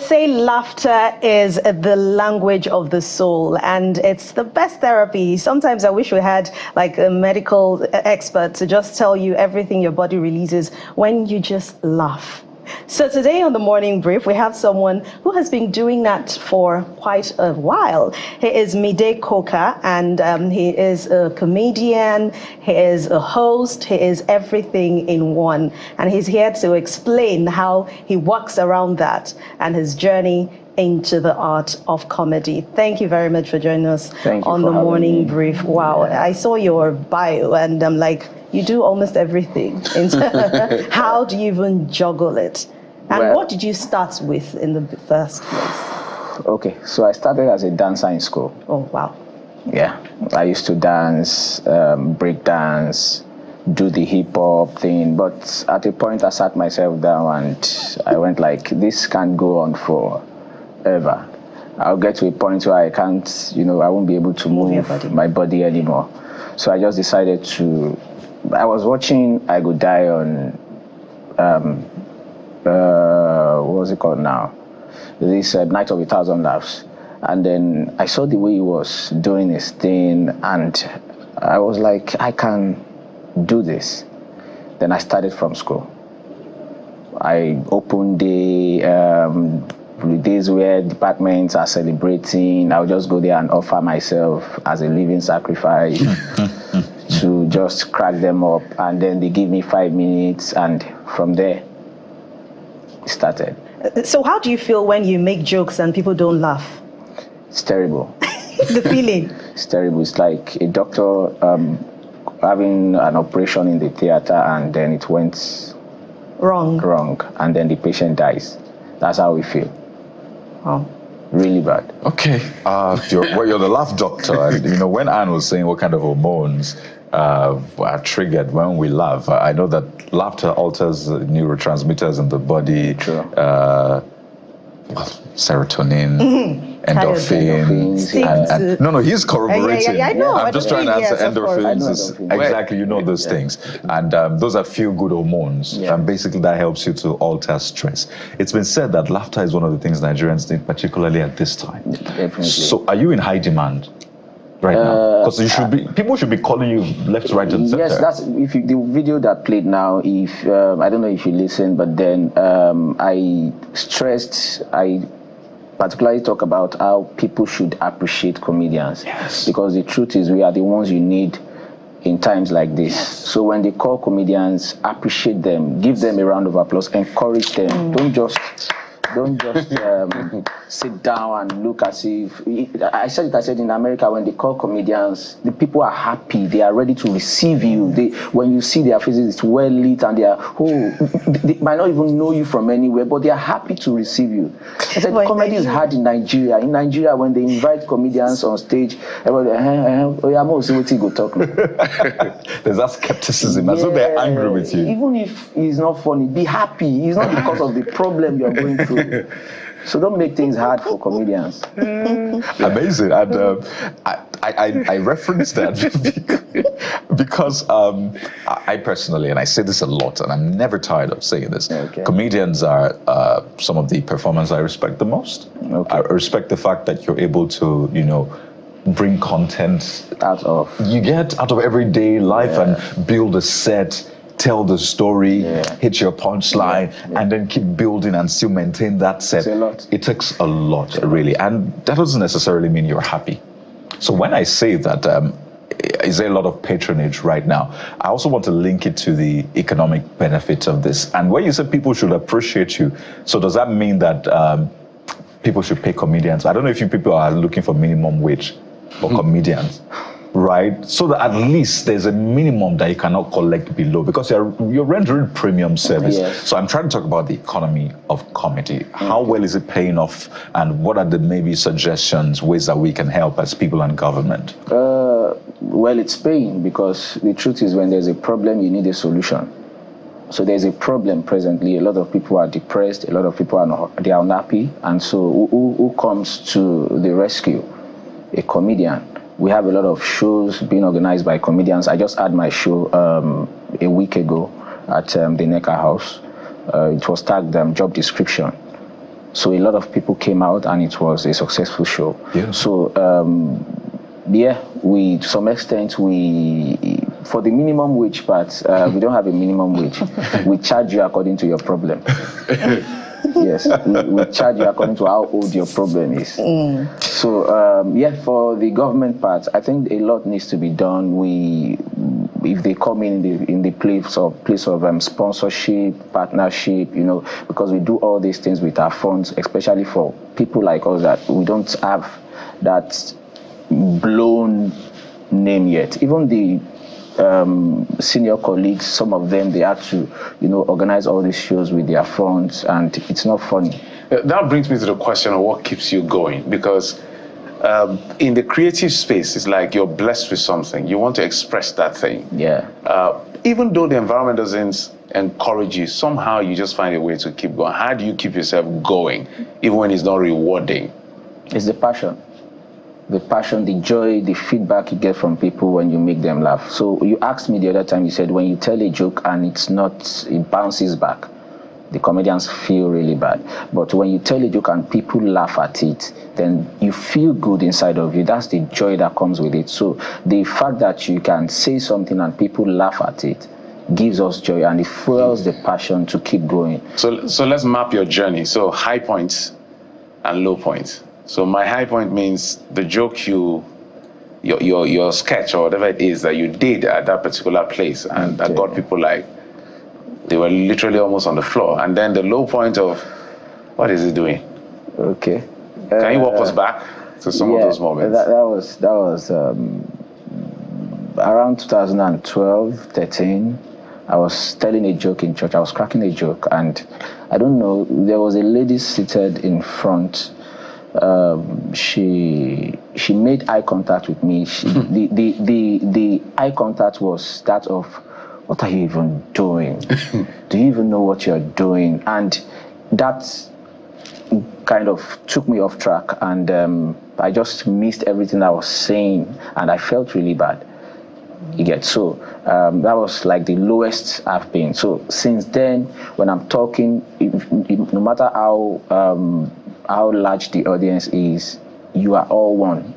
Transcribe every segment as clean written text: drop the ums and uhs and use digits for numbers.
say laughter is the language of the soul, and it's the best therapy. Sometimes I wish we had like a medical expert to just tell you everything your body releases when you just laugh. So today on the Morning Brief, we have someone who has been doing that for quite a while. He is MideCoker, and he is a comedian, he is a host, he is everything in one. And he's here to explain how he works around that and his journey into the art of comedy. Thank you very much for joining us on the Morning Brief. Wow, yeah. I saw your bio and I'm like, you do almost everything. How do you even juggle it? And what did you start with in the first place? Okay, so I started as a dancer in school. Oh, wow. Yeah, I used to dance, break dance, do the hip hop thing. But at a point I sat myself down and I went like, this can't go on forever. I'll get to a point where I can't, I won't be able to move my body anymore. So I just decided to, I was watching I Go Die on, what was it called now? This Night of a Thousand Laughs. And then I saw the way he was doing his thing and I was like, I can do this. Then I started from school. I opened the days where departments are celebrating. I'll just go there and offer myself as a living sacrifice. To just crack them up, and then they give me 5 minutes, and from there it started. So how do you feel when you make jokes and people don't laugh? It's terrible. The feeling? It's terrible. It's like a doctor having an operation in the theater and then it went wrong, and then the patient dies. That's how we feel. Oh. Really bad. Okay, you're the laugh doctor, and when Anne was saying what kind of hormones are triggered when we laugh, I know that laughter alters neurotransmitters in the body. True. Serotonin, endorphins, and no, he's corroborating. Yeah, I know. I'm just trying to answer endorphins. Exactly, those Yeah. things, and those are feel-good hormones, and basically that helps you to alter stress. It's been said that laughter is one of the things Nigerians need, particularly at this time. Definitely. So, are you in high demand right now? Because people should be calling you left, right, and center. Yes, that's the video that played now. If I don't know if you listen, but then I particularly talk about how people should appreciate comedians. Yes. Because the truth is, we are the ones you need in times like this. Yes. So when they call comedians, appreciate them, give them a round of applause, encourage them. Don't just sit down and look as if I said in America, when they call comedians, the people are happy, they are ready to receive you. When you see their faces, it's well lit, and they might not even know you from anywhere, but they are happy to receive you. I said comedy is hard in Nigeria. In Nigeria, when they invite comedians on stage, everybody, I'm also waiting to talk. There's that skepticism, as though they're angry with you. Even if he's not funny, be happy. It's not because of the problem you're going through. So don't make things hard for comedians. Amazing. And I referenced that because I personally, and I say this a lot, and I'm never tired of saying this, comedians are some of the performers I respect the most. I respect the fact that you're able to, bring content out of everyday life and build a set, tell the story, hit your punchline, and then keep building and still maintain that set. It's a lot. It takes a lot, really. And that doesn't necessarily mean you're happy. So when I say that, is there a lot of patronage right now? I also want to link it to the economic benefits of this. And when you say people should appreciate you, so does that mean that people should pay comedians? I don't know if you people are looking for minimum wage for comedians. Right, so that at least there's a minimum that you cannot collect below, because you're rendering premium service. Yes. So I'm trying to talk about the economy of comedy. How well is it paying off, and what are the maybe suggestions, ways that we can help as people and government? Well, it's paying, because the truth is, when there's a problem, you need a solution. So there's a problem presently. A lot of people are depressed. A lot of people are unhappy, and so who comes to the rescue? A comedian. We have a lot of shows being organized by comedians. I just had my show a week ago at the Necker House. It was tagged job description. So a lot of people came out, and it was a successful show. Yeah. So we, to some extent, for the minimum wage part, we don't have a minimum wage. We charge you according to your problem. Yes, we charge you according to how old your problem is. So for the government part, I think a lot needs to be done. If they come in the place of sponsorship, partnership, because we do all these things with our funds, especially for people like us that we don't have that blown name yet. Even the senior colleagues, some of them, they had to, organize all these shows with their funds, and it's not funny. That brings me to the question of what keeps you going, because in the creative space, it's like you're blessed with something. You want to express that thing. Yeah. Even though the environment doesn't encourage you, somehow you just find a way to keep going. How do you keep yourself going, even when it's not rewarding? It's the passion. The passion, the joy, the feedback you get from people when you make them laugh. So you asked me the other time, you said when you tell a joke and it bounces back, the comedians feel really bad. But when you tell a joke and people laugh at it, then you feel good inside of you. That's the joy that comes with it. So the fact that you can say something and people laugh at it gives us joy, and it fuels the passion to keep going. So let's map your journey. So high points and low points. So my high point means the joke your sketch or whatever it is that you did at that particular place, and that got people they were literally almost on the floor. And then the low point of, what is he doing? Okay. Can you walk us back to some of those moments? That was around 2012, 13. I was telling a joke in church. I was cracking a joke, and I don't know, there was a lady seated in front. She made eye contact with me. The eye contact was that of, what are you even doing? Do you even know what you're doing? And that kind of took me off track, and I just missed everything I was saying, and I felt really bad. You get, so that was like the lowest I've been. So since then, when I'm talking, no matter how large the audience is, you are all one.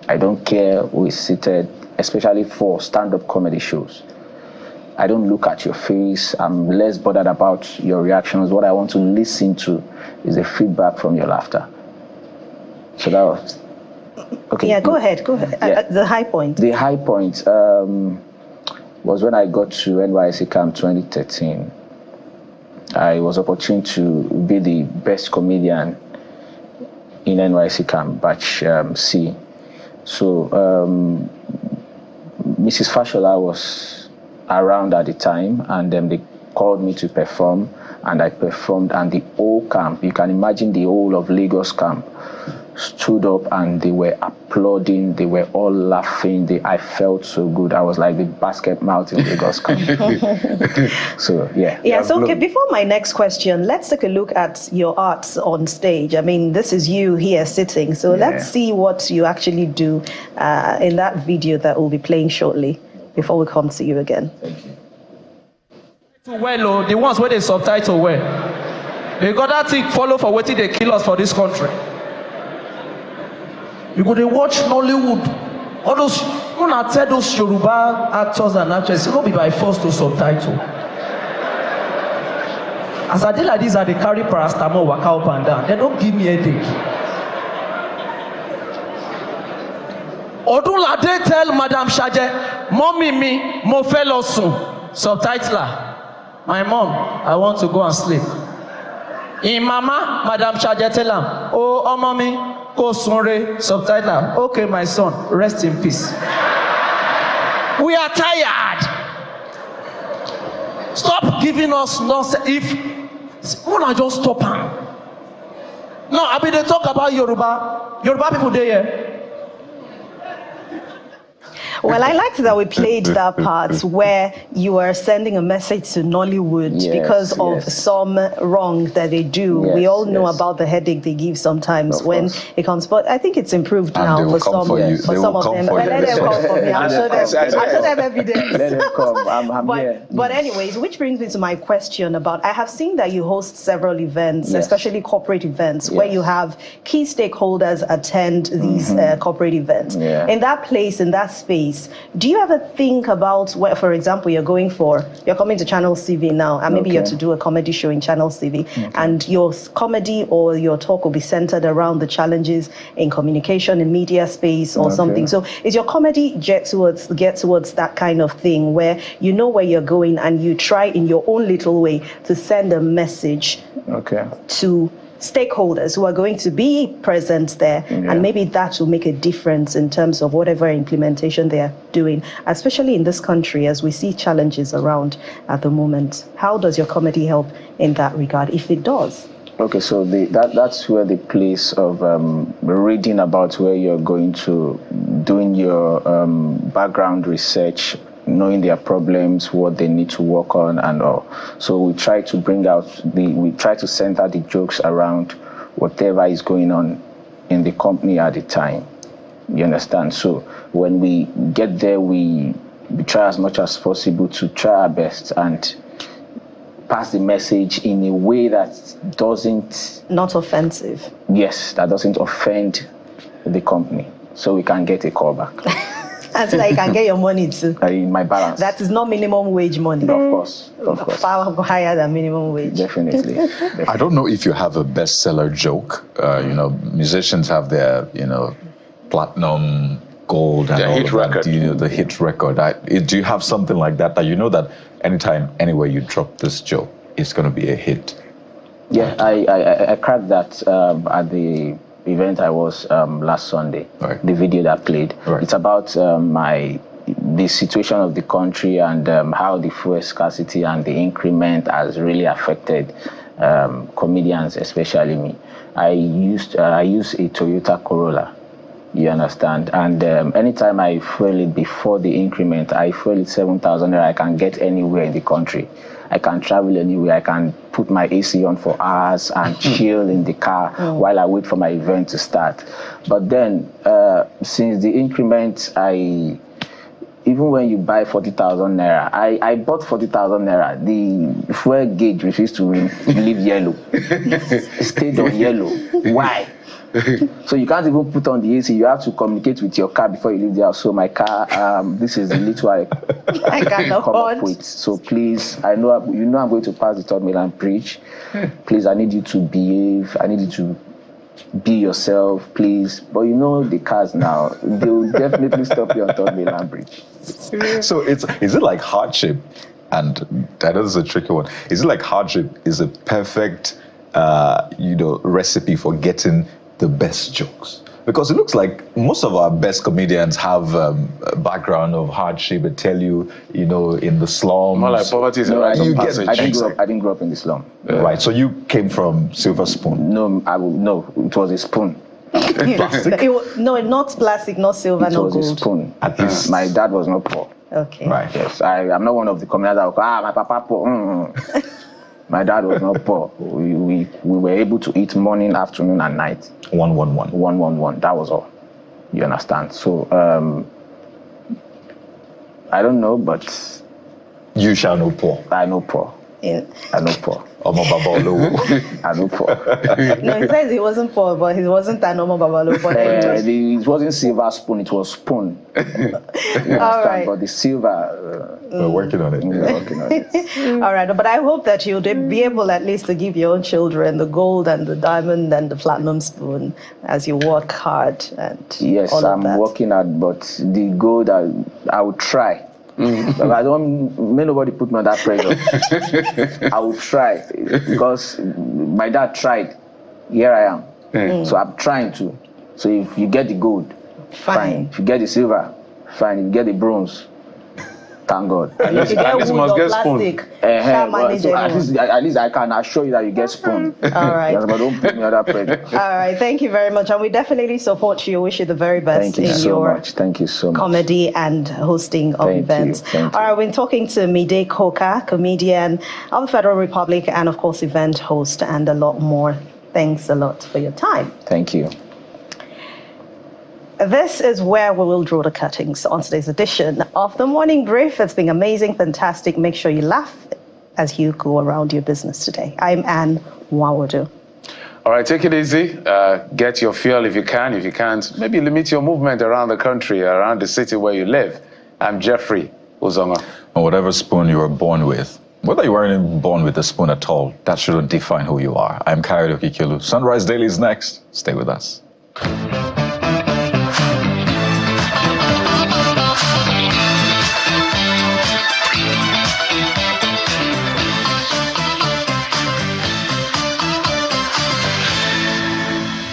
I don't care who is seated, especially for stand-up comedy shows. I don't look at your face. I'm less bothered about your reactions. What I want to listen to is the feedback from your laughter. So that was okay. Yeah, go ahead. Yeah. The high point. The high point was when I got to NYSC Camp 2013. I was opportune to be the best comedian in NYSC Camp, batch C. So Mrs. Fashola was around at the time, and they called me to perform, and I performed, and the whole camp, you can imagine the whole of Lagos camp, stood up and they were applauding, they were all laughing. I felt so good. I was like the basket mouth in Lagos camp. So yeah. Yeah, so okay, before my next question, let's take a look at your arts on stage. I mean, this is you here sitting, so let's see what you actually do in that video that we'll be playing shortly before we come to you again. Thank you. Well, the ones where they subtitle well, they got that thing follow for waiting they kill us for this country. You go to watch Nollywood, all those, when I tell those Yoruba actors and actresses, it will be by force to subtitle. As I did like this, they carry paracetamol, waka up and down. They don't give me a headache. Odunlade tell Madam Shaje, mommy me, mo fẹ́ lọ sùn. Subtitler, my mom, I want to go and sleep. In mama, Madam Shaje tell him, oh mommy, go sunre. Subtitler, okay my son, rest in peace. We are tired. Stop giving us nonsense. If I just stop him. No, I mean they talk about Yoruba people there. Well, I liked that we played that part where you were sending a message to Nollywood because of some wrong that they do. We all know about the headache they give sometimes when it comes, but I think it's improved now for some, for some of them. Let them come for me. I'll show them evidence. Let them come. I'm here. But anyways, which brings me to my question about, I have seen that you host several events, especially corporate events, where you have key stakeholders attend these corporate events. In that place, in that space, do you ever think about where, for example, you're coming to Channel CV now, and maybe you're to do a comedy show in Channel CV, and your comedy or your talk will be centered around the challenges in communication, in media space or something. So is your comedy get towards that kind of thing where you know where you're going and you try in your own little way to send a message to stakeholders who are going to be present there, and maybe that will make a difference in terms of whatever implementation they are doing, especially in this country as we see challenges around at the moment? How does your comedy help in that regard, if it does? Okay, so that's where the place of reading about where you're going to, doing your background research, knowing their problems, what they need to work on and all. So we try to we try to center the jokes around whatever is going on in the company at the time. You understand? So when we get there, we try as much as possible to try our best and pass the message in a way that doesn't... Not offensive. Yes, that doesn't offend the company. So we can get a call back. And so that you can get your money too. In my balance. That is not minimum wage money. Of course. Far higher than minimum wage. Definitely. I don't know if you have a bestseller joke. Musicians have their, platinum, gold, and all hit of record. that. The hit record. Do you have something like that you know that anytime, anywhere you drop this joke, it's going to be a hit? Yeah, I cracked that at the event I was last Sunday. The video that played. It's about the situation of the country and how the fuel scarcity and the increment has really affected comedians, especially me. I use a Toyota Corolla. You understand? And anytime I fuel it before the increment, I fuel it 7,000 naira. I can get anywhere in the country. I can travel anywhere. I can put my AC on for hours and chill in the car while I wait for my event to start. But then, since the increment, even when you buy 40,000 naira, I bought 40,000 naira. The fuel gauge refused to leave yellow. It stayed on yellow. Why? So you can't even put on the AC. You have to communicate with your car before you leave the house. So my car, this is the little I can come up with. So please, I know I'm going to pass the third Milan bridge. Please, I need you to behave. I need you to be yourself, please. But the cars now, they will definitely stop you on third Milan bridge. So is it like hardship? And I know this is a tricky one. Is it like hardship is a perfect, recipe for getting the best jokes? Because it looks like most of our best comedians have a background of hardship. They tell you, in the slums. More like poverty is a rite of passage. I didn't grow up in the slum. Right. So you came from silver spoon. No, it was a spoon. Plastic? No, not plastic, not silver, no gold. It was a spoon. At least. My dad was not poor. Okay. Right. Yes, I'm not one of the comedians that will go, my papa poor. My dad was not poor. We were able to eat morning, afternoon, and night. 111. 111. That was all. You understand? So I don't know, but you shall know poor. I know poor. I know poor. Omo Babalo. I know poor. No, he says he wasn't poor, but he wasn't an Omo Babalo. But it wasn't silver spoon, it was spoon. All right. But the silver... We're working on it. We're working on it. All right, but I hope that you'll be able at least to give your own children the gold and the diamond and the platinum spoon as you work hard. And yes, I'm working hard, but the gold, I will try. But I may nobody put me on that pressure. I will try because my dad tried. Here I am. So I'm trying to. So if you get the gold, fine. If you get the silver, fine. If you get the bronze, Thank God. At least, You get at least you wood must or get spoon. plastic. Can't manage So anyone. at least I can assure you that you get spoon. All right. Yes, but don't put me under pressure. All right. Thank you very much. And we definitely support you. Wish you the very best Thank you in so your much. Thank you so much. comedy and hosting of Thank you. events. Thank you. All right. We're talking to MideCoker, comedian of the Federal Republic, and of course, event host, and a lot more. Thanks a lot for your time. Thank you. This is where we will draw the cuttings on today's edition of the Morning Brief. It's been amazing, fantastic. Make sure you laugh as you go around your business today. I'm Anne Nwawodu. All right, take it easy. Get your fuel if you can. If you can't, maybe limit your movement around the country, around the city where you live. I'm Jeffrey Uzonga. And whatever spoon you were born with, whether you weren't born with a spoon at all, that shouldn't define who you are. I'm Kayode Okikilu. Sunrise Daily is next. Stay with us.